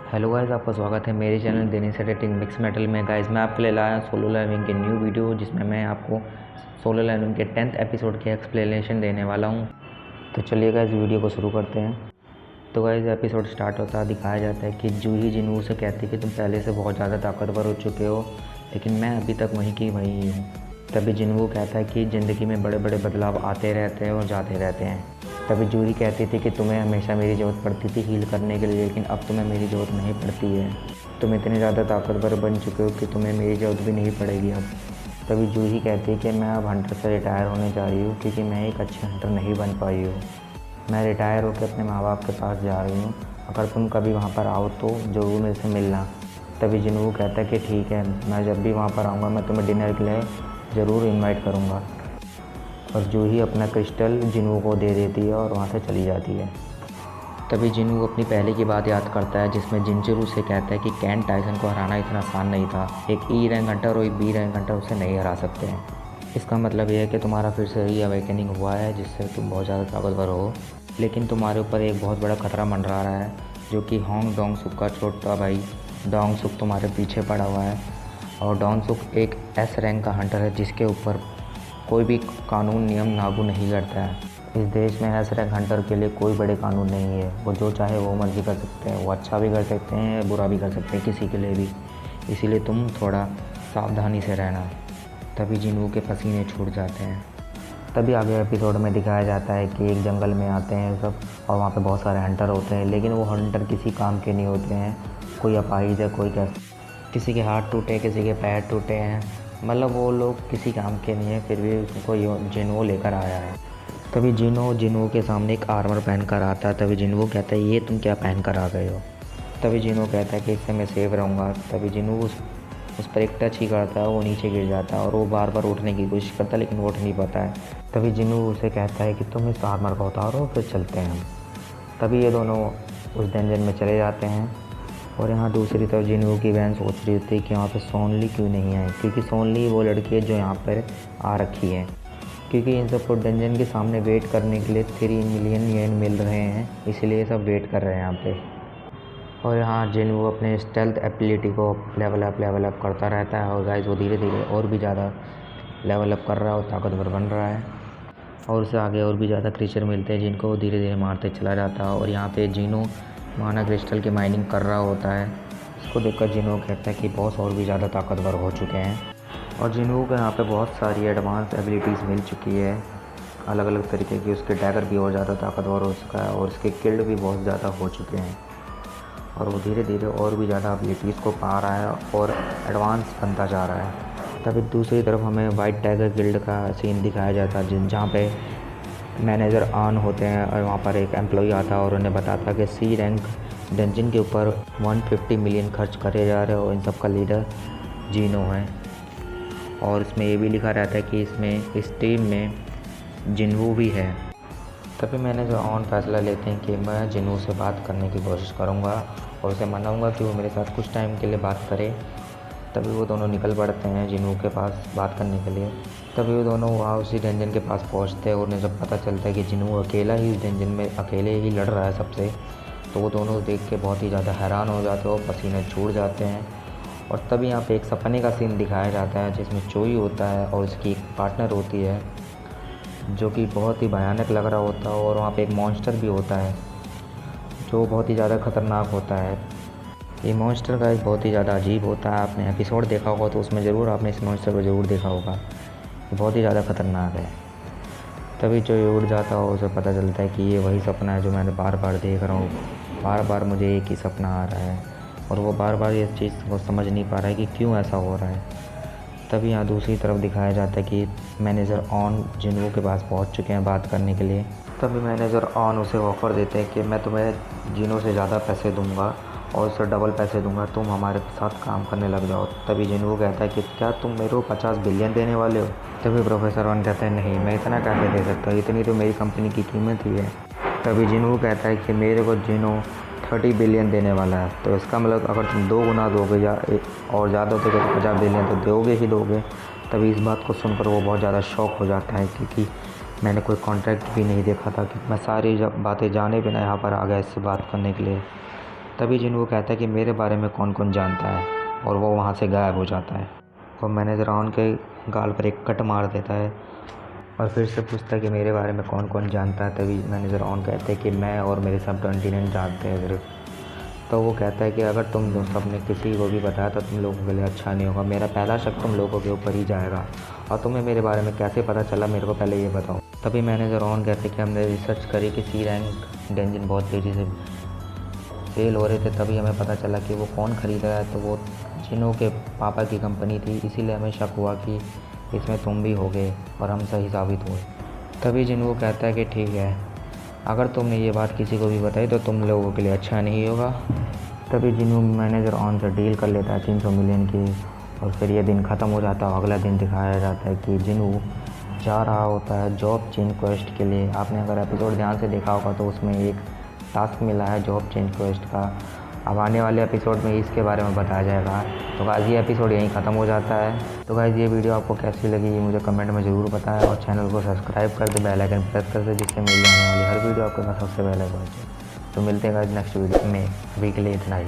Hello guys, आपका स्वागत है मेरे channel Dinesh editing mix metal में। गाइस मैं आपके लिए लाया सोलो लेवलिंग की न्यू वीडियो, जिसमें मैं आपको सोलो लेवलिंग के 10th एपिसोड की एक्सप्लेनेशन देने वाला हूं। तो चलिए गाइस वीडियो को शुरू करते हैं। तो गाइस एपिसोड स्टार्ट होता है, दिखाया जाता है कि जूही जिनवू से कहती है कि तुम पहले से बहुत ज़्यादा ताकतवर हो चुके हो, लेकिन मैं अभी तक वहीं की वहीं हूँ। तभी जिनवू कहता है कि ज़िंदगी में बड़े बड़े बदलाव आते रहते हैं और जाते रहते हैं। तभी जूही कहती थी कि तुम्हें हमेशा मेरी ज़रूरत पड़ती थी हील करने के लिए, लेकिन अब तुम्हें मेरी ज़रूरत नहीं पड़ती है। तुम इतने ज़्यादा ताकतवर बन चुके हो कि तुम्हें मेरी ज़रूरत भी नहीं पड़ेगी अब। तभी जूही कहती है कि मैं अब हंटर से रिटायर होने जा रही हूँ, क्योंकि मैं एक अच्छी हंटर नहीं बन पाई हूँ। मैं रिटायर होकर अपने माँ बाप के पास जा रही हूँ। अगर तुम कभी वहाँ पर आओ तो ज़रूर मेरे से मिलना। तभी जिनवू कहता है कि ठीक है, मैं जब भी वहाँ पर आऊँगा मैं तुम्हें डिनर के लिए ज़रूर इनवाइट करूँगा। और जूही अपना क्रिस्टल जिनवू को दे देती है और वहाँ से चली जाती है। तभी जिनवू अपनी पहले की बात याद करता है, जिसमें जिनचरू से कहता है कि केन टाइसन को हराना इतना आसान नहीं था। एक ई रैंक हंटर और एक बी रैंक हंटर उसे नहीं हरा सकते हैं। इसका मतलब यह है कि तुम्हारा फिर से री अवेकनिंग हुआ है, जिससे तुम बहुत ज़्यादा ताकतवर हो, लेकिन तुम्हारे ऊपर एक बहुत बड़ा खतरा मंडरा रहा है, जो कि होंग डोंग सुक का छोटा भाई डोंग सुक तुम्हारे पीछे पड़ा हुआ है। और डोंग सुक एक एस रैंक का हंटर है, जिसके ऊपर कोई भी कानून नियम लागू नहीं करता है। इस देश में एस रैंक हंटर के लिए कोई बड़े कानून नहीं है। वो जो चाहे वो मर्जी कर सकते हैं, वो अच्छा भी कर सकते हैं, बुरा भी कर सकते हैं, किसी के लिए भी। इसीलिए तुम थोड़ा सावधानी से रहना। तभी जिनवू के पसीने छूट जाते हैं। तभी आगे एपिसोड में दिखाया जाता है कि एक जंगल में आते हैं सब, और वहाँ पे बहुत सारे हंटर होते हैं, लेकिन वो हंटर किसी काम के नहीं होते हैं। कोई अपाहिज है, कोई किसी के हाथ टूटे, किसी के पैर टूटे हैं, मतलब वो लोग किसी काम के नहीं है, फिर भी उसको जिनवू लेकर आया है। तभी जिनवू के सामने एक आर्मर पहन कर आता है। तभी जिनवू कहता है ये तुम क्या पहन कर आ गए हो। तभी जिनवू कहता है कि इससे मैं सेफ रहूँगा। तभी जिनवू उस पर एक टच ही करता है, वो नीचे गिर जाता है और वो बार बार उठने की कोशिश करता है, लेकिन वो उठ नहीं पाता है। तभी जिनवू उसे कहता है कि तुम इस आर्मर को उतारो, फिर चलते हैं हम। तभी ये दोनों उस डंजन में चले जाते हैं। और यहाँ दूसरी तरफ जिनवू की बहन सोच रही होती है कि यहाँ पे सोनली क्यों नहीं है, क्योंकि सोनली वो लड़की है जो यहाँ पर आ रखी है। क्योंकि इन सबको डंजन के सामने वेट करने के लिए 3 मिलियन येन मिल रहे हैं, इसलिए सब वेट कर रहे हैं यहाँ पे। और यहाँ जिनवू अपने स्टेल्थ एबिलिटी को लेवल अप करता रहता है। और गाइस वो धीरे धीरे और भी ज़्यादा लेवल अप कर रहा है और ताकतवर बन रहा है। और उससे आगे और भी ज़्यादा क्रीचर मिलते हैं, जिनको वो धीरे धीरे मारते चला जाता है। और यहाँ पे जिनो माना क्रिस्टल की माइनिंग कर रहा होता है। इसको देखकर जिनो कहता है कि बॉस और भी ज़्यादा ताकतवर हो चुके हैं। और जिनो को यहाँ पे बहुत सारी एडवांस एबिलिटीज़ मिल चुकी है, अलग अलग तरीके की। उसके डैगर भी और ज़्यादा ताकतवर हो चुका है, और उसके किल्ड भी बहुत ज़्यादा हो चुके हैं। और वो धीरे धीरे और भी ज़्यादा एबिलिटीज़ को पा रहा है और एडवांस बनता जा रहा है। तभी दूसरी तरफ हमें वाइट टाइगर गिल्ड का सीन दिखाया जाता है, जहाँ पे मैनेजर ऑन होते हैं। और वहाँ पर एक एम्प्लॉई आता है और उन्हें बताता है कि सी रैंक डंजन के ऊपर 150 मिलियन खर्च करे जा रहे हैं, और इन सब का लीडर जिनो है। और इसमें ये भी लिखा रहता है कि इसमें इस टीम में जिनवू भी है। तभी मैनेजर ऑन फैसला लेते हैं कि मैं जिनवू से बात करने की कोशिश करूँगा और उसे मनाऊँगा कि वो मेरे साथ कुछ टाइम के लिए बात करे। तभी वो दोनों निकल पड़ते हैं जिनवू के पास बात करने के लिए। तभी वो दोनों वहाँ उसी डंजन के पास पहुँचते हैं, और उन्हें जब पता चलता है कि जिनवू अकेला ही उस डंजन में अकेले ही लड़ रहा है सबसे, तो वो दोनों देख के बहुत ही ज़्यादा हैरान हो जाते हैं और पसीने छूट जाते हैं। और तभी यहाँ पे एक सपने का सीन दिखाया जाता है, जिसमें चोई होता है और उसकी एक पार्टनर होती है, जो कि बहुत ही भयानक लग रहा होता है। और वहाँ पे एक मॉन्स्टर भी होता है, जो बहुत ही ज़्यादा ख़तरनाक होता है। ये मॉन्स्टर का बहुत ही ज़्यादा अजीब होता है। आपने एपिसोड देखा होगा तो उसमें ज़रूर आपने इस मॉन्स्टर को ज़रूर देखा होगा। ये बहुत ही ज़्यादा ख़तरनाक है। तभी जो ये उड़ जाता है उसे पता चलता है कि ये वही सपना है जो मैंने बार बार देख रहा हूँ। बार बार मुझे एक ही सपना आ रहा है, और वो बार बार इस चीज़ को समझ नहीं पा रहा है कि क्यों ऐसा हो रहा है। तभी यहाँ दूसरी तरफ दिखाया जाता है कि मैनेजर ऑन जिनवू के पास पहुँच चुके हैं बात करने के लिए। तभी मैनेजर ऑन उसे ऑफ़र देते हैं कि मैं तुम्हें जिनो से ज़्यादा पैसे दूंगा और उससे डबल पैसे दूंगा, तुम हमारे साथ काम करने लग जाओ। तभी जिनवू कहता है कि क्या तुम मेरे को 50 बिलियन देने वाले हो। तभी प्रोफेसर वन कहता है नहीं, मैं इतना कैसे दे सकता हूँ, इतनी तो मेरी कंपनी की कीमत ही है। तभी जिनवू कहता है कि मेरे को जिनो 30 बिलियन देने वाला है, तो इसका मतलब अगर तुम 2 गुना दोगे या और ज़्यादा तो 50 बिलियन तो दोगे ही दोगे। तभी इस बात को सुनकर वो बहुत ज़्यादा शॉक हो जाता है, क्योंकि मैंने कोई कॉन्ट्रैक्ट भी नहीं देखा था, कि मैं सारी बातें जाने बिना यहाँ पर आ गया इससे बात करने के लिए। तभी जिन्हू कहता है कि मेरे बारे में कौन कौन जानता है, और वो वहाँ से गायब हो जाता है। और मैनेजर ऑन के गाल पर एक कट मार देता है और फिर से पूछता है कि मेरे बारे में कौन कौन जानता है। तभी मैनेजर ऑन कहते हैं कि मैं और मेरे सब 29 जानते हैं सिर्फ। तो वो कहता है कि अगर तुम सबने किसी को भी बताया तो तुम लोगों के लिए अच्छा नहीं होगा। मेरा पहला शक तुम लोगों के ऊपर ही जाएगा, और तुम्हें मेरे बारे में कैसे पता चला, मेरे को पहले ये बताओ। तभी मैनेजर ऑन कहते हैं कि हमने रिसर्च करी कि सी रैंक डेंजिन बहुत तेज़ी से सेल हो रहे थे। तभी हमें पता चला कि वो कौन ख़रीद रहा है, तो वो जिन्हों के पापा की कंपनी थी। इसीलिए हमें शक हुआ कि इसमें तुम भी हो गए, और हम सही साबित हुए। तभी जिन्हों कहता है कि ठीक है, अगर तुमने ये बात किसी को भी बताई तो तुम लोगों के लिए अच्छा नहीं होगा। तभी जिन्हों मैनेजर ऑन से डील कर लेता है 300 मिलियन की, और फिर ये दिन ख़त्म हो जाता है। अगला दिन दिखाया जाता है कि जिन्हों जा रहा होता है जॉब चेंज क्वेस्ट के लिए। आपने अगर एपिसोड ध्यान से देखा होगा तो उसमें एक टास्क मिला है जॉब चेंज क्वेस्ट का। अब आने वाले एपिसोड में इसके बारे में बताया जाएगा। तो गाइस ये एपिसोड यहीं ख़त्म हो जाता है। तो गाइस ये वीडियो आपको कैसी लगी ये मुझे कमेंट में ज़रूर बताएं, और चैनल को सब्सक्राइब कर दे, बेल आइकन प्रेस कर दे, जिससे मेरी आने वाली हर वीडियो आपके पास सबसे पहले पहुंचे। तो मिलते हैं गाइस नेक्स्ट वीडियो में। अभी के लिए इतना ही।